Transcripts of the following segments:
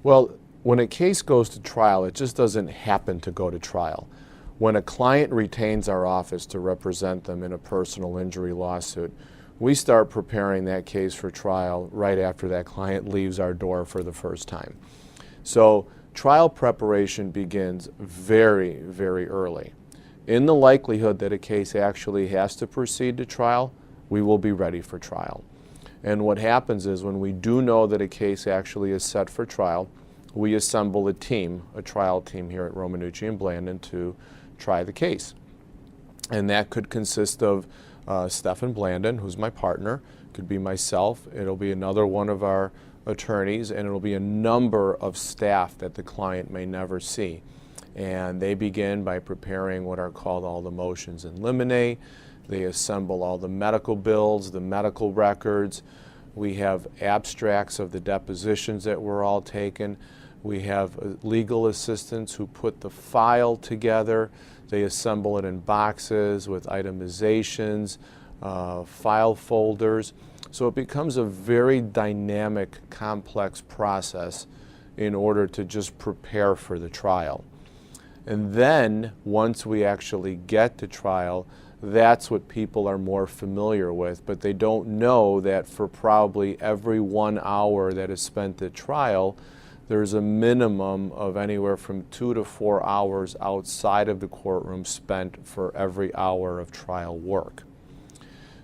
Well, when a case goes to trial, it just doesn't happen to go to trial. When a client retains our office to represent them in a personal injury lawsuit, we start preparing that case for trial right after that client leaves our door for the first time. So trial preparation begins very, very early. In the likelihood that a case actually has to proceed to trial, we will be ready for trial. And what happens is when we do know that a case actually is set for trial, we assemble a team, a trial team here at Romanucci and Blandin to try the case. And that could consist of Stephen Blandin, who's my partner, could be myself, it'll be another one of our attorneys, and it'll be a number of staff that the client may never see. And they begin by preparing what are called all the motions in limine. They assemble all the medical bills, the medical records. We have abstracts of the depositions that were all taken. We have legal assistants who put the file together. They assemble it in boxes with itemizations, file folders. So it becomes a very dynamic, complex process in order to just prepare for the trial. And then, once we actually get to trial, that's what people are more familiar with, but they don't know that for probably every 1 hour that is spent at trial, there's a minimum of anywhere from 2 to 4 hours outside of the courtroom spent for every hour of trial work.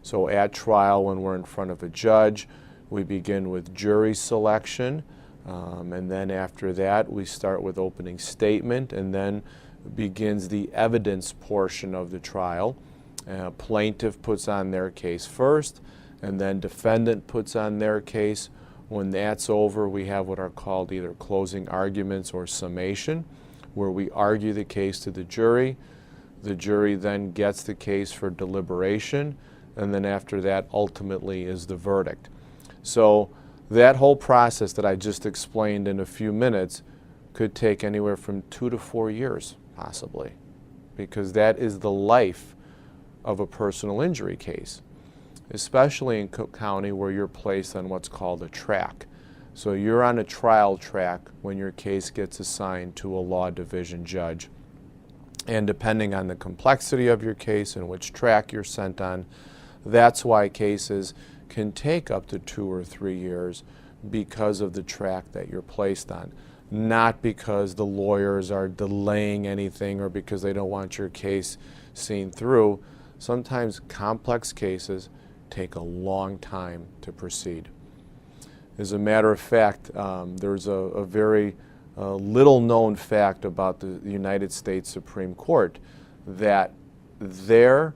So at trial, when we're in front of a judge, we begin with jury selection, and then after that we start with opening statement, and then begins the evidence portion of the trial. Plaintiff puts on their case first, and then defendant puts on their case. When that's over, we have what are called either closing arguments or summation, where we argue the case to the jury. The jury then gets the case for deliberation, and then after that ultimately is the verdict. So that whole process that I just explained in a few minutes could take anywhere from 2 to 4 years, possibly, because that is the life of a personal injury case, especially in Cook County where you're placed on what's called a track. So you're on a trial track when your case gets assigned to a law division judge. And depending on the complexity of your case and which track you're sent on, that's why cases can take up to 2 or 3 years because of the track that you're placed on. Not because the lawyers are delaying anything or because they don't want your case seen through. Sometimes complex cases take a long time to proceed. As a matter of fact, there's a very little known fact about the United States Supreme Court, that their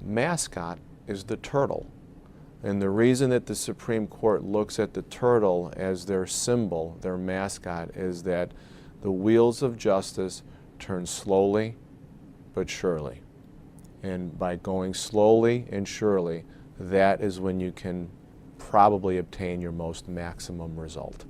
mascot is the turtle. And the reason that the Supreme Court looks at the turtle as their symbol, their mascot, is that the wheels of justice turn slowly but surely. And by going slowly and surely, that is when you can probably obtain your most maximum result.